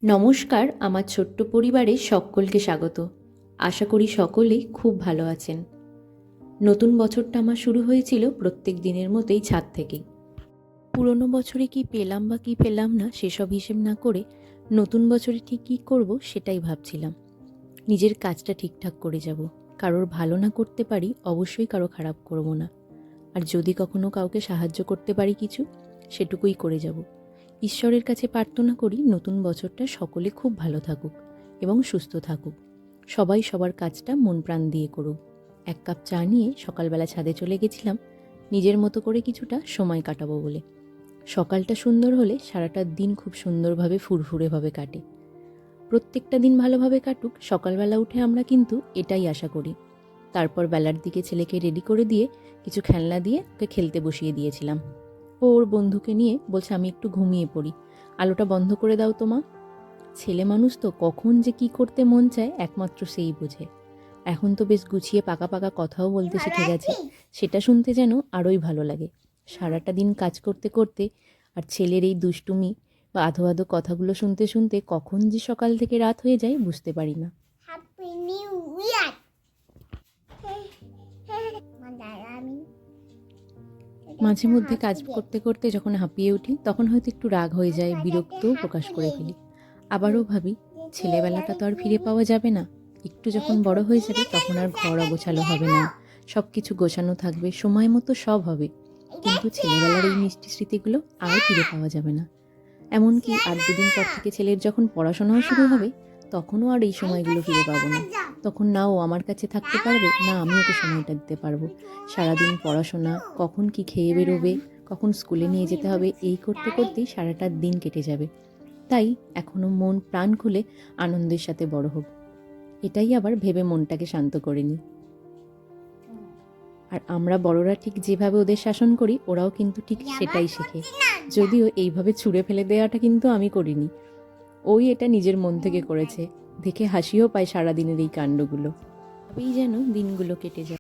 নমস্কার, আমার ছোট্ট পরিবারে সকলকে স্বাগত। আশা করি সকলেই খুব ভালো আছেন। নতুন বছরটা আমার শুরু হয়েছিল প্রত্যেক দিনের মতোই ছাদ থেকেই। পুরনো বছরে কি পেলাম বা কি পেলাম না সেসব হিসেব না করে নতুন বছরে ঠিক কী করব সেটাই ভাবছিলাম। নিজের কাজটা ঠিকঠাক করে যাব, কারোর ভালো না করতে পারি অবশ্যই কারো খারাপ করব না, আর যদি কখনো কাউকে সাহায্য করতে পারি কিছু সেটুকুই করে যাব। ঈশ্বরের কাছে প্রার্থনা করি নতুন বছরটা সকলে খুব ভালো থাকুক এবং সুস্থ থাকুক, সবাই সবার কাজটা মন প্রাণ দিয়ে করুক। এক কাপ চা নিয়ে সকালবেলা ছাদে চলে গেছিলাম নিজের মতো করে কিছুটা সময় কাটাবো বলে। সকালটা সুন্দর হলে সারাটা দিন খুব সুন্দরভাবে ফুরফুরেভাবে কাটে। প্রত্যেকটা দিন ভালোভাবে কাটুক সকালবেলা উঠে আমরা কিন্তু এটাই আশা করি। তারপর বেলার দিকে ছেলেকে রেডি করে দিয়ে কিছু খেলনা দিয়ে ওকে খেলতে বসিয়ে দিয়েছিলাম। ও ওর বন্ধুকে নিয়ে বলছে আমি একটু ঘুমিয়ে পড়ি, আলোটা বন্ধ করে দাও তো মা। ছেলে মানুষ তো কখন যে কি করতে মন চায় একমাত্র সেই বোঝে। এখন তো বেশ গুছিয়ে পাকা পাকা কথাও বলতে শিখে গেছে, সেটা শুনতে যেন আরোই ভালো লাগে। সারাটা দিন কাজ করতে করতে আর ছেলের এই দুষ্টুমি বা আধো আধো কথাগুলো শুনতে শুনতে কখন যে সকাল থেকে রাত হয়ে যায় বুঝতে পারি না। Happy new year. মাঝে মধ্যে কাজ করতে করতে যখন হাঁপিয়ে উঠি তখন হয়তো একটু রাগ হয়ে যায়, বিরক্তও প্রকাশ করে ফেলি। আবারও ভাবি ছেলেবেলাটা তো আর ফিরে পাওয়া যাবে না, একটু যখন বড় হয়ে যাবে তখন আর ঘর অগোছালো হবে না, সব কিছু গোছানো থাকবে, সময় মতো সব হবে। কিন্তু ছেলেবেলার এই মিষ্টি স্মৃতিগুলো আর ফিরে পাওয়া যাবে না। এমনকি আর দুদিন পর থেকে ছেলের যখন পড়াশোনাও শুরু হবে তখনও আর এই সময়গুলো ফিরে পাবো না। তখন না ও আমার কাছে থাকতে পারবে, না আমি ওকে সময়টা দিতে পারবো। সারাদিন পড়াশোনা, কখন কি খেয়ে বেরোবে, কখন স্কুলে নিয়ে যেতে হবে, এই করতে করতেই সারাটা দিন কেটে যাবে। তাই এখনো মন প্রাণ খুলে আনন্দের সাথে বড় হোক, এটাই আবার ভেবে মনটাকে শান্ত করে নিই। আর আমরা বড়রা ঠিক যেভাবে ওদের শাসন করি ওরাও কিন্তু ঠিক সেটাই শেখে। যদিও এইভাবে ছুঁড়ে ফেলে দেওয়াটা কিন্তু আমি করিনি, ওই এটা নিজের মন থেকে করেছে। দেখে হাসিও পায় সারাদিনের এই কাণ্ডগুলো, তবেই যেন দিনগুলো কেটে যায়।